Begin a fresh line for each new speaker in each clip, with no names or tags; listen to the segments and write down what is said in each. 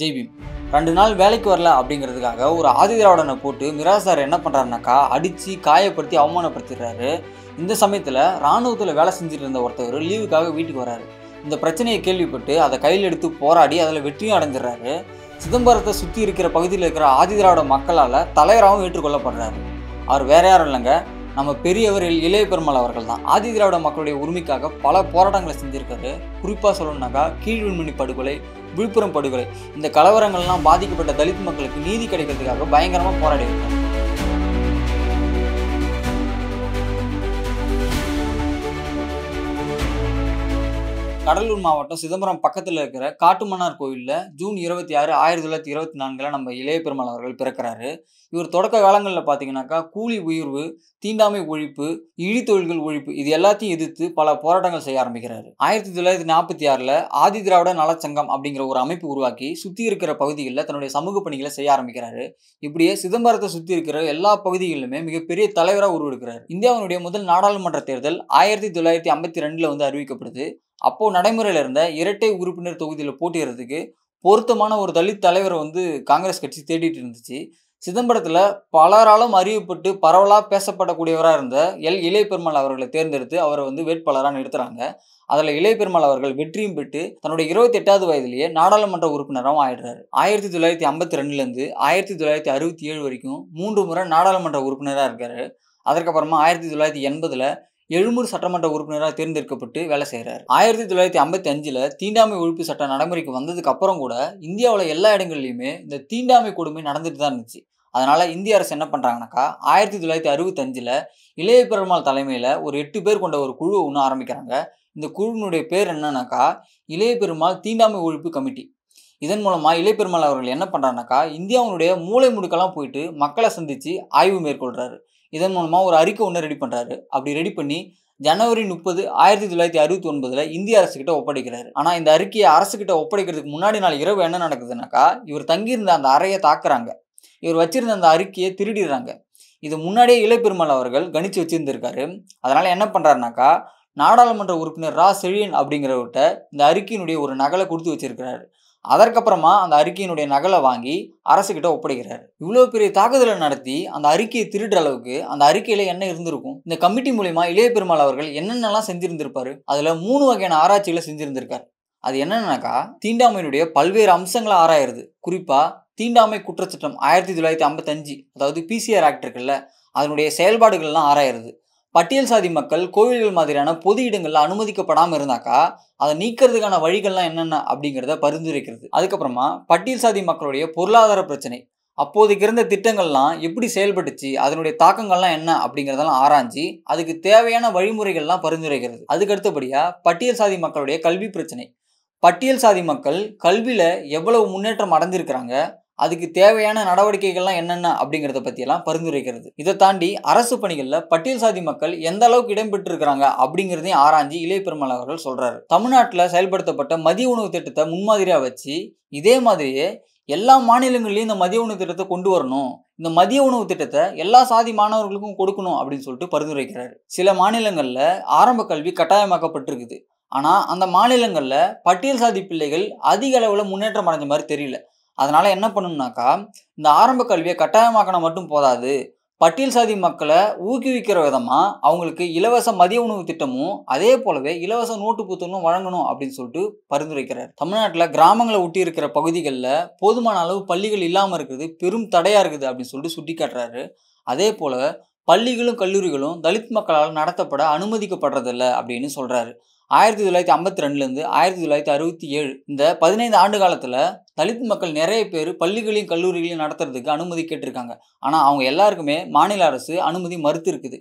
ஜெய் பீம். 2 நாள் வேலைக்கு வரல அப்படிங்கிறதுக்காக ஒரு ஆதிதிராவிடனை போட்டு மிராஸ் சார் என்ன பண்ணுறாருனாக்கா அடித்து காயப்படுத்தி அவமானப்படுத்திடுறாரு. இந்த சமயத்தில் இராணுவத்தில் வேலை செஞ்சுட்டு இருந்த ஒருத்தவர் லீவுக்காக வீட்டுக்கு வராரு. இந்த பிரச்சனையை கேள்விப்பட்டு அதை கையில் எடுத்து போராடி அதில் வெற்றியும் அடைஞ்சிடறாரு. சிதம்பரத்தை சுற்றி இருக்கிற பகுதியில் இருக்கிற ஆதிதிராவிட மக்களால் தலைவராகவும் ஏற்றுக்கொள்ளப்படுறாரு. அவர் வேற யாரும் இல்லைங்க, நம்ம பெரியவர் இளைய பெருமாள் அவர்கள் தான். ஆதிதிராவிட மக்களுடைய உரிமைக்காக பல போராட்டங்களை செஞ்சுருக்காரு. குறிப்பாக சொல்லணும்னாக்கா கீழ்வெண்மணி படுகொலை, விழுப்புரம் படுகொலை, இந்த கலவரங்கள்லாம் பாதிக்கப்பட்ட தலித் மக்களுக்கு நீதி கிடைக்கிறதுக்காக பயங்கரமாக போராடி இருக்காரு. கடலூர் மாவட்டம் சிதம்பரம் பக்கத்தில் இருக்கிற காட்டுமன்னார் கோயிலில் ஜூன் 26, 1924 நம்ம இளைய பெருமாள் அவர்கள் பிறக்கிறாரு. இவர் தொடக்க காலங்களில் பார்த்தீங்கன்னாக்கா கூலி உயர்வு, தீண்டாமை ஒழிப்பு, இழித்தொழில்கள் ஒழிப்பு இது எல்லாத்தையும் எதிர்த்து பல போராட்டங்கள் செய்ய ஆரம்பிக்கிறாரு. 1946 ஆதிதிராவிட நலச்சங்கம் அப்படிங்கிற ஒரு அமைப்பு உருவாக்கி சுற்றி இருக்கிற பகுதிகளில் தன்னுடைய சமூக பணிகளை செய்ய ஆரம்பிக்கிறாரு. இப்படியே சிதம்பரத்தை சுற்றி இருக்கிற எல்லா பகுதிகளிலுமே மிகப்பெரிய தலைவராக உருவெடுக்கிறார். இந்தியாவினுடைய முதல் நாடாளுமன்ற தேர்தல் 1952 அறிவிக்கப்படுது. அப்போ நடைமுறையில் இருந்த இரட்டை உறுப்பினர் தொகுதியில் போட்டியிடுறதுக்கு பொருத்தமான ஒரு தலித் தலைவரை காங்கிரஸ் கட்சி தேடிட்டு இருந்துச்சு. சிதம்பரத்தில் பலராலும் அறியப்பட்டு பரவலாக பேசப்படக்கூடியவராக இருந்த இளைய பெருமாள் அவர்களை தேர்ந்தெடுத்து அவரை வேட்பாளராக நிறுத்துறாங்க. அதில் இளைய பெருமாள் அவர்கள் வெற்றியும் பெற்று தன்னுடைய 28வது வயதிலேயே நாடாளுமன்ற உறுப்பினராகவும் ஆயிடுறாரு. 1952 1967 வரைக்கும் 3 முறை நாடாளுமன்ற உறுப்பினராக இருக்காரு. அதற்கப்புறமா 1980 எழும்பூர் சட்டமன்ற உறுப்பினராக தேர்ந்தெடுக்கப்பட்டு வேலை செய்கிறார். 1955 தீண்டாமை ஒழிப்பு சட்டம் நடைமுறைக்கு வந்ததுக்கு அப்புறம் கூட இந்தியாவில் எல்லா இடங்கள்லையுமே இந்த தீண்டாமை கொடுமை நடந்துட்டு தான் இருந்துச்சு. அதனால இந்திய அரசு என்ன பண்ணுறாங்கனாக்கா 1965 இளைய பெருமாள் தலைமையில் ஒரு 8 பேர் கொண்ட ஒரு குழு ஒன்று ஆரம்பிக்கிறாங்க. இந்த குழுவினுடைய பேர் என்னன்னாக்கா இளைய பெருமாள் தீண்டாமை ஒழிப்பு கமிட்டி. இதன் மூலமாக இளைய பெருமாள் அவர்கள் என்ன பண்ணுறாருனாக்கா இந்தியாவுடைய மூலை முடுக்கெல்லாம் போயிட்டு மக்களை சந்தித்து ஆய்வு மேற்கொள்கிறாரு. இதன் மூலமாக ஒரு அறிக்கை ஒன்று ரெடி பண்ணுறாரு. அப்படி ரெடி பண்ணி ஜனவரி 30, 1969 இந்திய அரசுக்கிட்ட ஒப்படைக்கிறாரு. ஆனால் இந்த அறிக்கையை அரசுக்கிட்ட ஒப்படைக்கிறதுக்கு முன்னாடி நாள் இரவு என்ன நடக்குதுனாக்கா இவர் தங்கியிருந்த அந்த அறையை தாக்குறாங்க. இவர் வச்சிருந்த அந்த அறிக்கையை திருடிடுறாங்க. இது முன்னாடியே இளைய பெருமாள் அவர்கள் கணிச்சு வச்சிருந்திருக்காரு. அதனால் என்ன பண்ணுறாருனாக்கா நாடாளுமன்ற உறுப்பினர் ரா செழியன் அப்படிங்கிறவர்கிட்ட இந்த அறிக்கையினுடைய ஒரு நகலை கொடுத்து வச்சிருக்கிறாரு. அதற்கப்புறமா அந்த அறிக்கையினுடைய நகலை வாங்கி அரசுக்கிட்ட ஒப்படைக்கிறார். இவ்வளோ பெரிய தாக்குதலை நடத்தி அந்த அறிக்கையை திருடுற அளவுக்கு அந்த அறிக்கையில் என்ன இருந்திருக்கும்? இந்த கமிட்டி மூலிமா இளைய பெருமாள் அவர்கள் என்னென்னலாம் செஞ்சிருந்திருப்பாரு? அதில் 3 வகையான ஆராய்ச்சிகளை செஞ்சிருந்திருக்காரு. அது என்னன்னாக்கா தீண்டாமையினுடைய பல்வேறு அம்சங்களை ஆராயிறது. குறிப்பாக தீண்டாமை குற்றச்சட்டம் 1955 அதாவது பிசிஆர் ஆக்ட் இருக்குல்ல, அதனுடைய செயல்பாடுகள்லாம் ஆராயிறது. பட்டியல் சாதி மக்கள் கோவில்கள் மாதிரியான பொது இடங்களில் அனுமதிக்கப்படாமல் இருந்தாக்கா அதை நீக்கிறதுக்கான வழிகள்லாம் என்னென்ன அப்படிங்கிறத பரிந்துரைக்கிறது. அதுக்கப்புறமா பட்டியல் சாதி மக்களுடைய பொருளாதார பிரச்சனை, அப்போதைக்கு இருந்த திட்டங்கள்லாம் எப்படி செயல்பட்டுச்சு, அதனுடைய தாக்கங்கள்லாம் என்ன அப்படிங்கிறதெல்லாம் ஆராய்ச்சி அதுக்கு தேவையான வழிமுறைகள்லாம் பரிந்துரைக்கிறது. அதுக்கு அடுத்தபடியாக பட்டியல் சாதி மக்களுடைய கல்வி பிரச்சனை, பட்டியல் சாதி மக்கள் கல்வியில் எவ்வளவு முன்னேற்றம் அடைஞ்சிருக்கிறாங்க, அதுக்கு தேவையான நடவடிக்கைகள்லாம் என்னென்ன அப்படிங்கிறத பற்றியெல்லாம் பரிந்துரைக்கிறது. இதை தாண்டி அரசு பணிகளில் பட்டியல் சாதி மக்கள் எந்த அளவுக்கு இடம்பெற்றிருக்கிறாங்க அப்படிங்கிறதையும் ஆராய்ச்சி இளைய பெருமாள் அவர்கள் சொல்கிறாரு. தமிழ்நாட்டில் செயல்படுத்தப்பட்ட மதிய உணவு திட்டத்தை முன்மாதிரியாக வச்சு இதே மாதிரியே எல்லா மாநிலங்கள்லையும் இந்த மதிய உணவு திட்டத்தை கொண்டு வரணும், இந்த மதிய உணவு திட்டத்தை எல்லா சாதி மாணவர்களுக்கும் கொடுக்கணும் அப்படின்னு சொல்லிட்டு பரிந்துரைக்கிறாரு. சில மாநிலங்களில் ஆரம்ப கல்வி கட்டாயமாக்கப்பட்டிருக்குது. ஆனால் அந்த மாநிலங்களில் பட்டியல் சாதி பிள்ளைகள் அதிக அளவில் முன்னேற்றம் அடைஞ்ச மாதிரி தெரியல. அதனால என்ன பண்ணணும்னாக்கா இந்த ஆரம்ப கல்வியை கட்டாயமாக்கினா மட்டும் போதாது, பட்டியல் சாதி மக்களை ஊக்குவிக்கிற விதமாக அவங்களுக்கு இலவச மதிய உணவு திட்டமும் அதே போலவே இலவச நோட்டு புத்தகமும் வழங்கணும் அப்படின்னு சொல்லிட்டு பரிந்துரைக்கிறார். தமிழ்நாட்டில் கிராமங்களை ஒட்டி இருக்கிற பகுதிகளில் போதுமான அளவு பள்ளிகள் இல்லாமல் இருக்கிறது பெரும் தடையாக இருக்குது அப்படின்னு சொல்லிட்டு சுட்டி காட்டுறாரு. அதே போல் பள்ளிகளும் கல்லூரிகளும் தலித் மக்களால் நடத்தப்பட அனுமதிக்கப்படுறதில்லை அப்படின்னு சொல்கிறாரு. 1952 1967 இந்த 15 ஆண்டு காலத்தில் தலித் மக்கள் நிறைய பேர் பள்ளிகளையும் கல்லூரிகளையும் நடத்துறதுக்கு அனுமதி கேட்டிருக்காங்க. ஆனால் அவங்க எல்லாருக்குமே மாநில அரசு அனுமதி மறுத்து இருக்குது.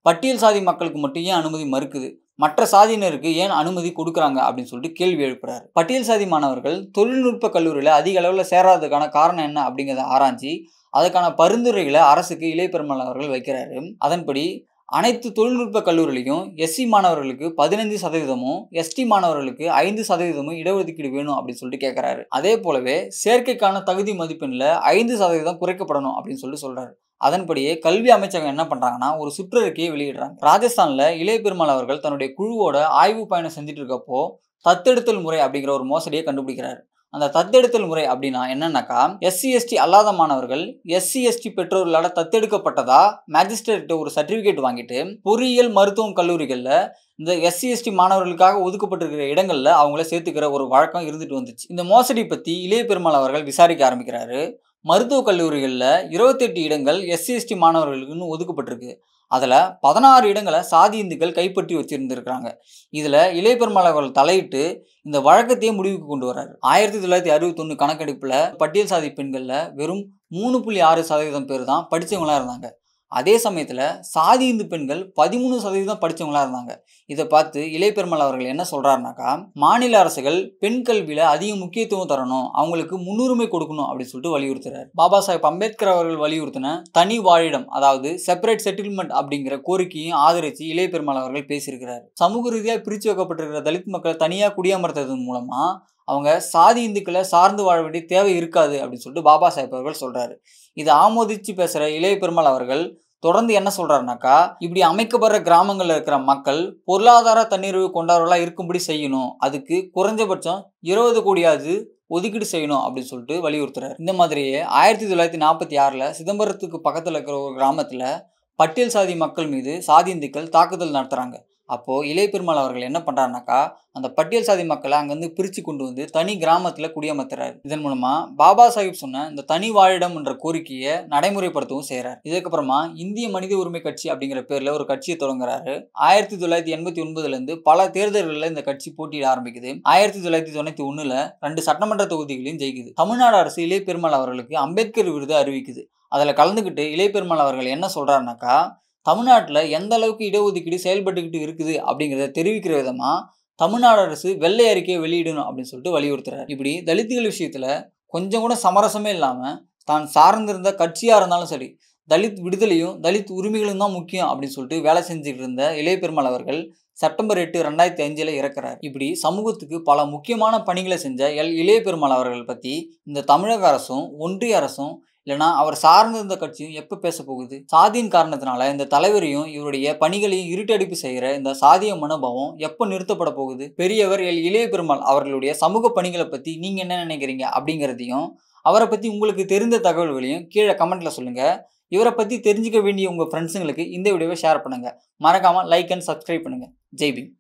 பட்டியல் சாதி மக்களுக்கு மட்டும் ஏன் அனுமதி மறுக்குது, மற்ற சாதியினருக்கு ஏன் அனுமதி கொடுக்குறாங்க அப்படின்னு சொல்லிட்டு கேள்வி எழுப்புறாரு. பட்டியல் சாதி மாணவர்கள் தொழில்நுட்ப கல்லூரியில் அதிக அளவில் சேராததுக்கான காரணம் என்ன அப்படிங்கிறத ஆராய்ச்சி அதுக்கான பரிந்துரைகளை அரசுக்கு இளைய பெருமாள் அவர்கள் வைக்கிறாரு. அதன்படி அனைத்து தொழில்நுட்ப கல்லூரிலையும் எஸ்சி மாணவர்களுக்கு 15%, எஸ்டி மாணவர்களுக்கு 5% இடஒதுக்கீடு வேணும் அப்படின்னு சொல்லிட்டு கேட்குறாரு. அதே போலவே சேர்க்கைக்கான தகுதி மதிப்பெண்ணில் 5% குறைக்கப்படணும் அப்படின்னு சொல்றாரு. அதன்படியே கல்வி அமைச்சகம் என்ன பண்ணுறாங்கன்னா ஒரு சுற்றறிக்கையை வெளியிடுறாங்க. ராஜஸ்தானில் இளைய பெருமாள் அவர்கள் தன்னுடைய குழுவோட ஆய்வு பயணம் செஞ்சுட்டு இருக்கப்போ தத்தெடுத்தல் முறை அப்படிங்கிற ஒரு மோசடியை கண்டுபிடிக்கிறாரு. அந்த தத்தெடுத்தல் முறை அப்படின்னா என்னன்னாக்கா, எஸ்சி எஸ்டி அல்லாத மாணவர்கள் எஸ்சி எஸ்டி பெற்றோர்களால் தத்தெடுக்கப்பட்டதா மேஜிஸ்ட்ரேட் ஒரு சர்டிபிகேட் வாங்கிட்டு பொறியியல் மருத்துவம் கல்லூரிகள்ல இந்த எஸ்சி எஸ்டி மாணவர்களுக்காக ஒதுக்கப்பட்டிருக்கிற இடங்கள்ல அவங்கள சேர்த்துக்கிற ஒரு வழக்கம் இருந்துட்டு வந்துச்சு. இந்த மோசடி பத்தி இளைய பெருமாள் அவர்கள் விசாரிக்க ஆரம்பிக்கிறாரு. மருத்துவக் கல்லூரிகள்ல 28 இடங்கள் எஸ்சி எஸ்டி மாணவர்களுக்குன்னு ஒதுக்கப்பட்டிருக்கு. அதுல 16 இடங்களை சாதி இந்துக்கள் கைப்பற்றி வச்சிருந்திருக்கிறாங்க. இதுல இளைய பெருமாள் அவர்கள் தலையிட்டு இந்த வழக்கத்தையே முடிவுக்கு கொண்டு வராரு. 1961 கணக்கெடுப்புல பட்டியல் சாதி பெண்கள்ல வெறும் 3.6% பேர் தான் படிச்சவங்களா இருந்தாங்க. அதே சமயத்துல சாதி இந்து பெண்கள் 13% படிச்சவங்களா இருந்தாங்க. இதை பார்த்து இளைய பெருமாள் அவர்கள் என்ன சொல்றாருனாக்கா, மாநில அரசுகள் பெண் கல்வியில அதிக முக்கியத்துவம் தரணும், அவங்களுக்கு முன்னுரிமை கொடுக்கணும் அப்படின்னு சொல்லிட்டு வலியுறுத்துறாரு. பாபா சாஹேப் அம்பேத்கர் அவர்கள் வலியுறுத்தின தனி வாழிடம், அதாவது செப்பரேட் செட்டில்மெண்ட் அப்படிங்கிற கோரிக்கையும் ஆதரிச்சு இளைய பெருமாள் அவர்கள் பேசியிருக்கிறார். சமூக ரீதியாக பிரிச்சு வைக்கப்பட்டிருக்கிற தலித் மக்களை தனியா குடியமர்த்ததன் மூலமா அவங்க சாதி இந்துக்களை சார்ந்து வாழ வேண்டிய தேவை இருக்காது அப்படின்னு சொல்லிட்டு பாபா சாஹேப் அவர்கள் சொல்றாரு. இதை ஆமோதிச்சு பேசுற இளைய பெருமாள் அவர்கள் தொடர்ந்து என்ன சொல்றாருனாக்கா, இப்படி அமைக்கப்படுற கிராமங்கள்ல இருக்கிற மக்கள் பொருளாதார தன்னிறைவு கொண்டவர்களா இருக்கும்படி செய்யணும், அதுக்கு குறைஞ்சபட்சம் 20 கோடியாவது ஒதுக்கீடு செய்யணும் அப்படின்னு சொல்லிட்டு வலியுறுத்துறாரு. இந்த மாதிரியே 1946ல சிதம்பரத்துக்கு பக்கத்துல இருக்கிற ஒரு கிராமத்துல பட்டியல் சாதி மக்கள் மீது சாதி இந்துக்கள் தாக்குதல் நடத்துறாங்க. அப்போ இளைய பெருமாள் அவர்கள் என்ன பண்றாருனாக்கா, அந்த பட்டியல் சாதி மக்களை அங்கிருந்து பிரிச்சு கொண்டு வந்து தனி கிராமத்துல குடியமர்த்துறாரு. இதன் மூலமா பாபா சாஹிப் சொன்ன இந்த தனி வாழிடம் என்ற கோரிக்கையை நடைமுறைப்படுத்தவும் செய்யறாரு. இதுக்கப்புறமா இந்திய மனித உரிமை கட்சி அப்படிங்கிற பேர்ல ஒரு கட்சியை தொடங்குறாரு. 1989ல இருந்து பல தேர்தல்களில் இந்த கட்சி போட்டியிட ஆரம்பிக்குது. 1991ல 2 சட்டமன்ற தொகுதிகளையும் ஜெயிக்குது. தமிழ்நாடு அரசு இளைய பெருமாள் அவர்களுக்கு அம்பேத்கர் விருது அறிவிக்குது. அதுல கலந்துக்கிட்டு இளைய பெருமாள் அவர்கள் என்ன சொல்றாருனாக்கா, தமிழ்நாட்டில் எந்த அளவுக்கு இடஒதுக்கீடு செயல்பட்டுக்கிட்டு இருக்குது அப்படிங்கிறத தெரிவிக்கிற விதமா தமிழ்நாடு அரசு வெள்ளை அறிக்கையை வெளியிடணும் அப்படின்னு சொல்லிட்டு வலியுறுத்துறாரு. இப்படி தலித்துகள் விஷயத்துல கொஞ்சம் கூட சமரசமே இல்லாம தான் சார்ந்திருந்த கட்சியா இருந்தாலும் சரி, தலித் விடுதலையும் தலித் உரிமைகளும் தான் முக்கியம் அப்படின்னு சொல்லிட்டு வேலை செஞ்சுட்டு இருந்த இளைய பெருமாள் அவர்கள் செப்டம்பர் 8, 2005 இறக்குறார். இப்படி சமூகத்துக்கு பல முக்கியமான பணிகளை செஞ்ச இளைய பெருமாள் அவர்கள் பத்தி இந்த தமிழக அரசும் ஒன்றிய அரசும் இல்லைனா அவர் சார்ந்திருந்த கட்சியும் எப்போ பேச போகுது? சாதியின் காரணத்தினால இந்த தலைவரையும் இவருடைய பணிகளையும் இருட்டடிப்பு செய்கிற இந்த சாதிய மனோபாவம் எப்போ நிறுத்தப்பட போகுது? பெரியவர் இளைய பெருமாள் அவர்களுடைய சமூக பணிகளை பற்றி நீங்கள் என்ன நினைக்கிறீங்க அப்படிங்கிறதையும், அவரை பற்றி உங்களுக்கு தெரிந்த தகவல்களையும் கீழே கமெண்ட்ல சொல்லுங்க. இவரை பற்றி தெரிஞ்சுக்க வேண்டிய உங்கள் ஃப்ரெண்ட்ஸுங்களுக்கு இந்த வீடியோவை ஷேர் பண்ணுங்க. மறக்காம லைக் அண்ட் சப்ஸ்கிரைப் பண்ணுங்க. ஜெய் பீம்.